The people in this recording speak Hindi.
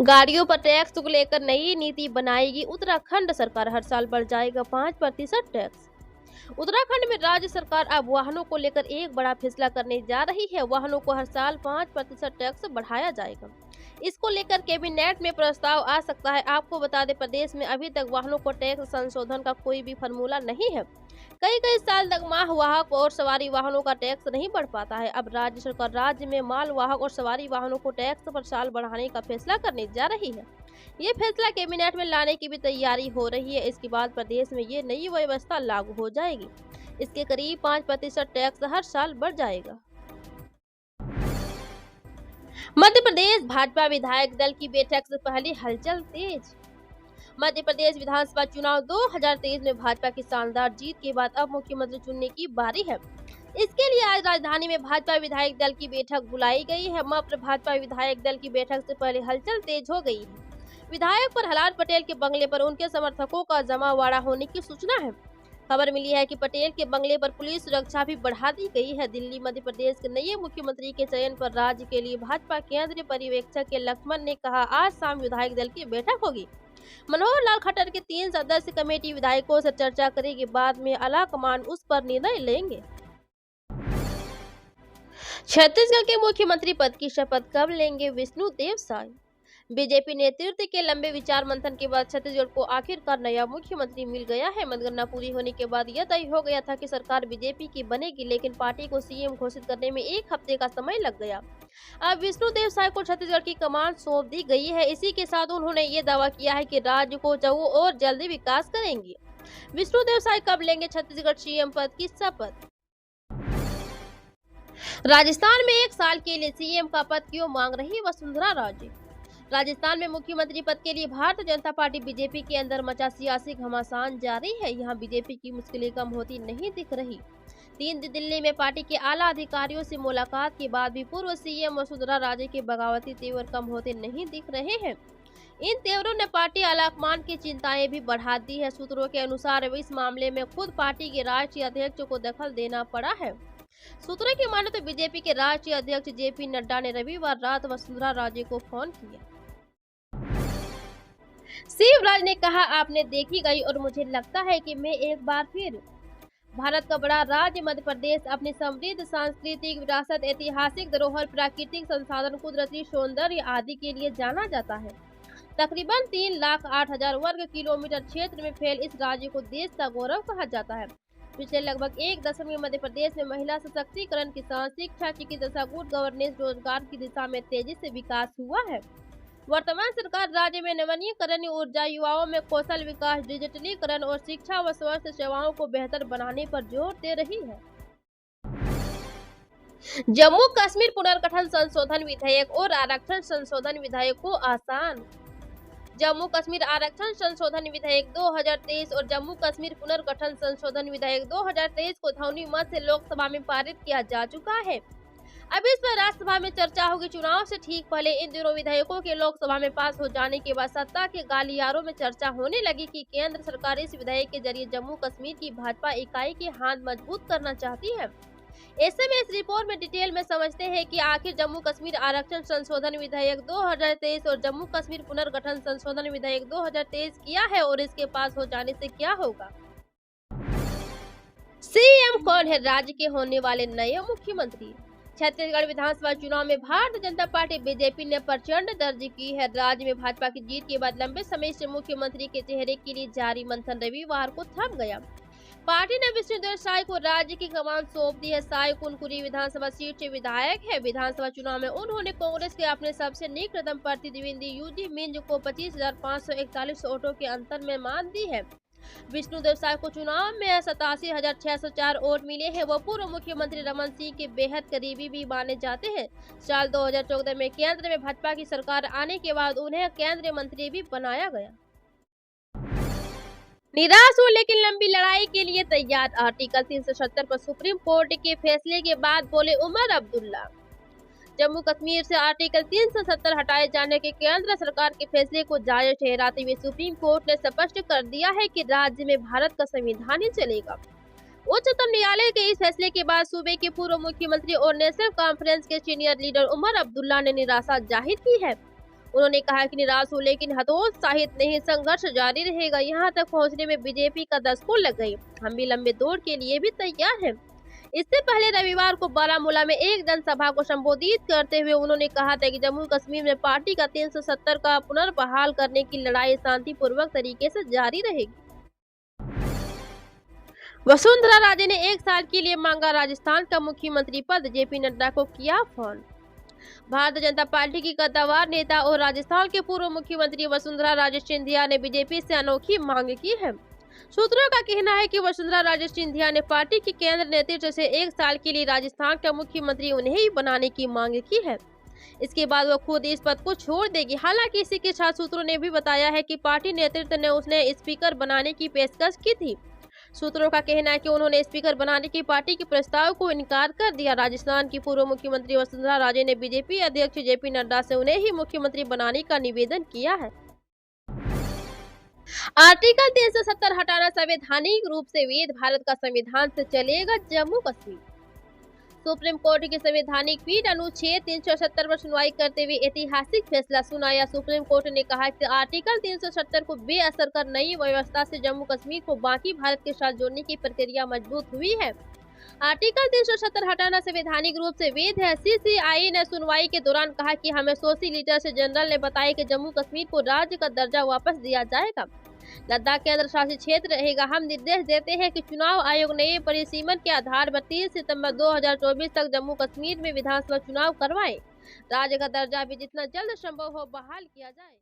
गाड़ियों पर टैक्स को लेकर नई नीति बनाएगी उत्तराखंड सरकार। हर साल बढ़ जाएगा 5% टैक्स। उत्तराखंड में राज्य सरकार अब वाहनों को लेकर एक बड़ा फैसला करने जा रही है। वाहनों को हर साल 5% टैक्स बढ़ाया जाएगा। इसको लेकर कैबिनेट में प्रस्ताव आ सकता है। आपको बता दें, प्रदेश में अभी तक वाहनों को टैक्स संशोधन का कोई भी फॉर्मूला नहीं है। कई साल तक मालवाहक और सवारी वाहनों का टैक्स नहीं बढ़ पाता है। अब राज्य सरकार राज्य में मालवाहक और सवारी वाहनों को टैक्स पर साल बढ़ाने का फैसला करने जा रही है। ये फैसला कैबिनेट में लाने की भी तैयारी हो रही है। इसके बाद प्रदेश में ये नई व्यवस्था लागू हो जाएगी। इसके करीब 5% टैक्स हर साल बढ़ जाएगा। मध्य प्रदेश भाजपा विधायक दल की बैठक से पहले हलचल तेज। मध्य प्रदेश विधानसभा चुनाव 2023 में भाजपा की शानदार जीत के बाद अब मुख्यमंत्री चुनने की बारी है। इसके लिए आज राजधानी में भाजपा विधायक दल की बैठक बुलाई गई है। मात्र भाजपा विधायक दल की बैठक से पहले हलचल तेज हो गई है। विधायक प्रहलाद पटेल के बंगले पर उनके समर्थकों का जमावड़ा होने की सूचना है। खबर मिली है कि पटेल के बंगले पर पुलिस सुरक्षा भी बढ़ा दी गई है। दिल्ली मध्य प्रदेश के नए मुख्यमंत्री के चयन पर राज्य के लिए भाजपा केंद्रीय पर्यवेक्षक के लक्ष्मण ने कहा, आज शाम विधायक दल की बैठक होगी। मनोहर लाल खट्टर के 3 सदस्य कमेटी विधायकों से चर्चा करेगी। बाद में आला कमान उस पर निर्णय लेंगे। छत्तीसगढ़ के मुख्यमंत्री पद की शपथ कब लेंगे विष्णुदेव साय? बीजेपी नेतृत्व के लंबे विचार मंथन के बाद छत्तीसगढ़ को आखिरकार नया मुख्यमंत्री मिल गया है। मतगणना पूरी होने के बाद यह तय हो गया था कि सरकार बीजेपी की बनेगी, लेकिन पार्टी को सीएम घोषित करने में 1 हफ्ते का समय लग गया। अब विष्णुदेव साय को छत्तीसगढ़ की कमान सौंप दी गई है। इसी के साथ उन्होंने ये दावा किया है कि राज्य को और जल्दी विकास करेंगे। विष्णुदेव साय कब लेंगे छत्तीसगढ़ सीएम पद की शपथ? राजस्थान में 1 साल के लिए सीएम का पद क्यों मांग रही वसुंधरा राजे? राजस्थान में मुख्यमंत्री पद के लिए भारतीय जनता पार्टी बीजेपी के अंदर मचा सियासी घमासान जारी है। यहाँ बीजेपी की मुश्किलें कम होती नहीं दिख रही। 3 दिन दिल्ली में पार्टी के आला अधिकारियों से मुलाकात के बाद भी पूर्व सीएम वसुंधरा राजे के बगावती तेवर कम होते नहीं दिख रहे हैं। इन तेवरों ने पार्टी आलाकमान की चिंताएं भी बढ़ा दी है। सूत्रों के अनुसार इस मामले में खुद पार्टी के राष्ट्रीय अध्यक्ष को दखल देना पड़ा है। सूत्रों की माने तो बीजेपी के राष्ट्रीय अध्यक्ष जेपी नड्डा ने रविवार रात वसुंधरा राजे को फोन किया। शिवराज ने कहा, आपने देखी गई और मुझे लगता है कि मैं एक बार फिर भारत का बड़ा राज्य मध्य प्रदेश अपनी समृद्ध सांस्कृतिक विरासत, ऐतिहासिक धरोहर, प्राकृतिक संसाधन, कुदरती सौंदर्य आदि के लिए जाना जाता है। तकरीबन 3,08,000 वर्ग किलोमीटर क्षेत्र में फैल इस राज्य को देश का गौरव कहा जाता है। पिछले लगभग 1 दशक में मध्य प्रदेश में महिला सशक्तिकरण, किसान, शिक्षा, चिकित्सा, गुड गवर्नेंस, रोजगार की दिशा में तेजी से विकास हुआ है। वर्तमान सरकार राज्य में नवीनीकरण, ऊर्जा, युवाओं में कौशल विकास, डिजिटलीकरण और शिक्षा व स्वास्थ्य सेवाओं को बेहतर बनाने पर जोर दे रही है। जम्मू कश्मीर पुनर्गठन संशोधन विधेयक और आरक्षण संशोधन विधेयक को आसान। जम्मू कश्मीर आरक्षण संशोधन विधेयक 2023 और जम्मू कश्मीर पुनर्गठन संशोधन विधेयक 2023 को ध्वनि मत से लोकसभा में पारित किया जा चुका है। अब इस पर राज्यसभा में चर्चा होगी। चुनाव से ठीक पहले इन दोनों विधेयकों के लोकसभा में पास हो जाने के बाद सत्ता के गलियारों में चर्चा होने लगी कि केंद्र सरकार इस विधेयक के जरिए जम्मू कश्मीर की भाजपा इकाई के हाथ मजबूत करना चाहती है। ऐसे में इस रिपोर्ट में डिटेल में समझते हैं कि आखिर जम्मू कश्मीर आरक्षण संशोधन विधेयक 2023 और जम्मू कश्मीर पुनर्गठन संशोधन विधेयक 2023 किया है और इसके पास हो जाने से क्या होगा। सीएम कौन है राज्य के होने वाले नए मुख्यमंत्री? छत्तीसगढ़ विधानसभा चुनाव में भारतीय जनता पार्टी बीजेपी ने प्रचंड दर्ज की है। राज्य में भाजपा की जीत के बाद लंबे समय से मुख्यमंत्री के चेहरे के लिए जारी मंथन रविवार को थम गया। पार्टी ने विष्णुदेव साय को राज्य की कमान सौंप दी है। साय कुनकुरी विधानसभा सीट से विधायक है। विधानसभा चुनाव में उन्होंने कांग्रेस के अपने सबसे निकटतम प्रतिद्वंदी यूजी मिंज को 25,541 वोटों के अंतर में मात दी है। विष्णुदेव साय को चुनाव में 87,604 वोट मिले हैं। वो पूर्व मुख्यमंत्री रमन सिंह के बेहद करीबी भी माने जाते हैं। साल 2014 में केंद्र में भाजपा की सरकार आने के बाद उन्हें केंद्रीय मंत्री भी बनाया गया। निराश हो लेकिन लंबी लड़ाई के लिए तैयार। आर्टिकल 370 पर सुप्रीम कोर्ट के फैसले के बाद बोले उमर अब्दुल्ला। जम्मू कश्मीर से आर्टिकल 370 हटाए जाने के केंद्र सरकार के फैसले को जायज ठहराते हुए सुप्रीम कोर्ट ने स्पष्ट कर दिया है कि राज्य में भारत का संविधान ही चलेगा। उच्चतम न्यायालय के इस फैसले के बाद सूबे के पूर्व मुख्यमंत्री और नेशनल कॉन्फ्रेंस के सीनियर लीडर उमर अब्दुल्ला ने निराशा जाहिर की है। उन्होंने कहा कि निराश हो लेकिन हतोत्साहित नहीं, संघर्ष जारी रहेगा। यहाँ तक पहुँचने में बीजेपी का 10 को लग गई। हम भी लंबे दौर के लिए भी तैयार हैं। इससे पहले रविवार को बारामूला में एक जनसभा को संबोधित करते हुए उन्होंने कहा था कि जम्मू कश्मीर में पार्टी का 370 का पुनर्बहाल करने की लड़ाई शांतिपूर्वक तरीके से जारी रहेगी। वसुंधरा राजे ने 1 साल के लिए मांगा राजस्थान का मुख्यमंत्री पद, जेपी नड्डा को किया फोन। भारतीय जनता पार्टी की कद्दावर नेता और राजस्थान के पूर्व मुख्यमंत्री वसुंधरा राजे सिंधिया ने बीजेपी से अनोखी मांग की है। सूत्रों का कहना है कि वसुंधरा राजे सिंधिया ने पार्टी के केंद्र नेतृत्व से 1 साल के लिए राजस्थान का मुख्यमंत्री उन्हें ही बनाने की मांग की है। इसके बाद वो खुद इस पद को छोड़ देगी। हालांकि इसी के साथ सूत्रों ने भी बताया है कि पार्टी नेतृत्व ने उन्हें स्पीकर बनाने की पेशकश की थी। सूत्रों का कहना है कि उन्होंने स्पीकर बनाने की पार्टी के प्रस्ताव को इनकार कर दिया। राजस्थान की पूर्व मुख्यमंत्री वसुंधरा राजे ने बीजेपी अध्यक्ष जेपी नड्डा से उन्हें ही मुख्यमंत्री बनाने का निवेदन किया है। आर्टिकल 370 हटाना संवैधानिक रूप से वैध, भारत का संविधान से चलेगा जम्मू कश्मीर। सुप्रीम कोर्ट की संवैधानिक पीठ अनुच्छेद 370 पर सुनवाई करते हुए ऐतिहासिक फैसला सुनाया। सुप्रीम कोर्ट ने कहा कि आर्टिकल 370 को बेअसर कर नई व्यवस्था से जम्मू कश्मीर को बाकी भारत के साथ जोड़ने की प्रक्रिया मजबूत हुई है। आर्टिकल 370 हटाना संवैधानिक रूप से वैध है। सीसीआई ने सुनवाई के दौरान कहा कि हमें सोलिसिटर जनरल ने बताया कि जम्मू कश्मीर को राज्य का दर्जा वापस दिया जाएगा। लद्दाख केंद्र शासित क्षेत्र रहेगा। हम निर्देश देते हैं कि चुनाव आयोग नए परिसीमन के आधार पर 30 सितंबर 2024 तक जम्मू कश्मीर में विधानसभा चुनाव करवाए। राज्य का दर्जा भी जितना जल्द संभव हो बहाल किया जाए।